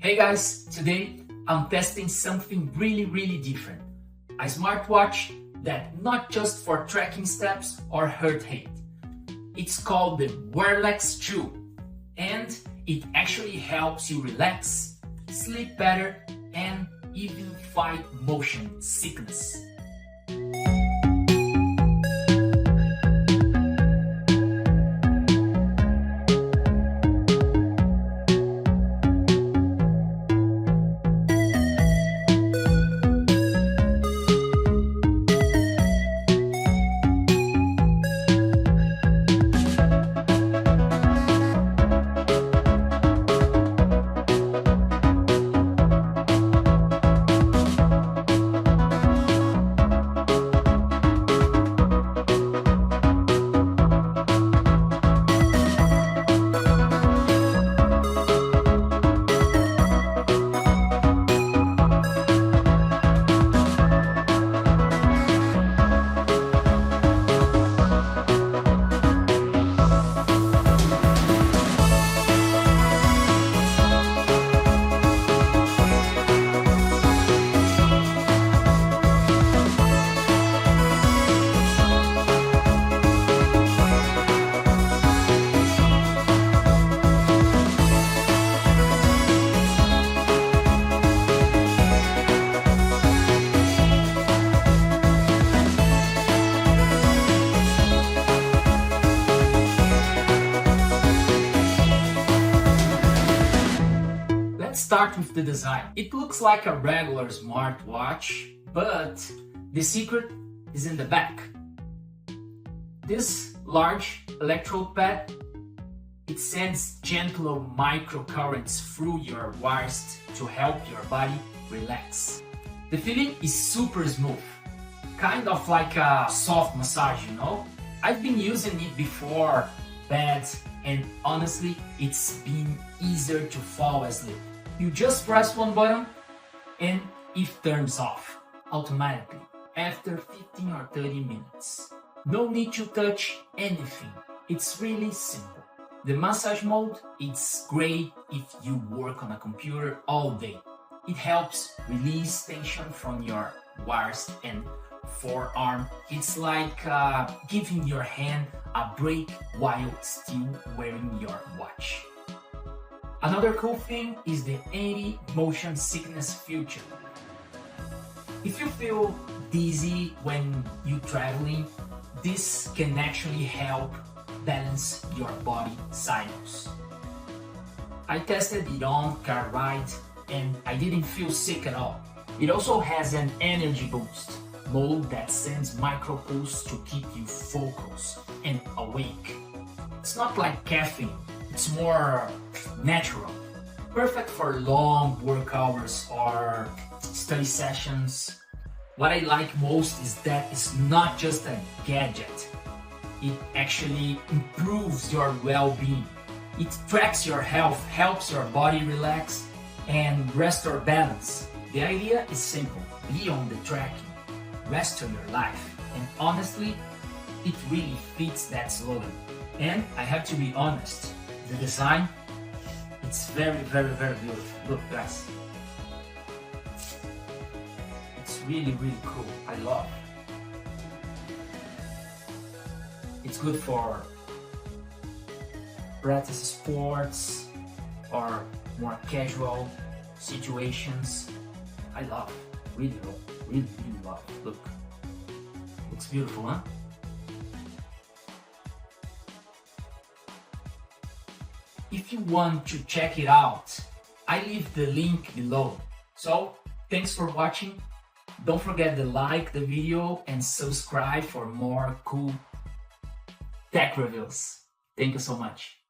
Hey guys, today I'm testing something really different. A smartwatch that not just for tracking steps or heart rate. It's called the Wrislax II and it actually helps you relax, sleep better and even fight motion sickness. Let's start with the design. It looks like a regular smartwatch, but the secret is in the back. This large electrode pad, it sends gentle microcurrents through your wrist to help your body relax. The feeling is super smooth, kind of like a soft massage, you know? I've been using it before bed and honestly, it's been easier to fall asleep. You just press one button and it turns off automatically after 15 or 30 minutes. No need to touch anything. It's really simple. The massage mode, it's great if you work on a computer all day. It helps release tension from your wrist and forearm. It's like giving your hand a break while still wearing your watch. Another cool thing is the anti-motion sickness feature. If you feel dizzy when you're traveling, this can actually help balance your body signals. I tested it on car ride and I didn't feel sick at all. It also has an energy boost mode that sends micro pulses to keep you focused and awake. It's not like caffeine. It's more natural, perfect for long work hours or study sessions. What I like most is that it's not just a gadget. It actually improves your well-being. It tracks your health, helps your body relax and restore balance. The idea is simple, be on the tracking, restore your life. And honestly, it really fits that slogan. And I have to be honest, the design, it's very beautiful. Look guys, it's really cool. I love it. It's good for practice sports or more casual situations. I love it. Really love it. Look, looks beautiful, huh? If you want to check it out, I leave the link below. So, thanks for watching. Don't forget to like the video and subscribe for more cool tech reviews. Thank you so much.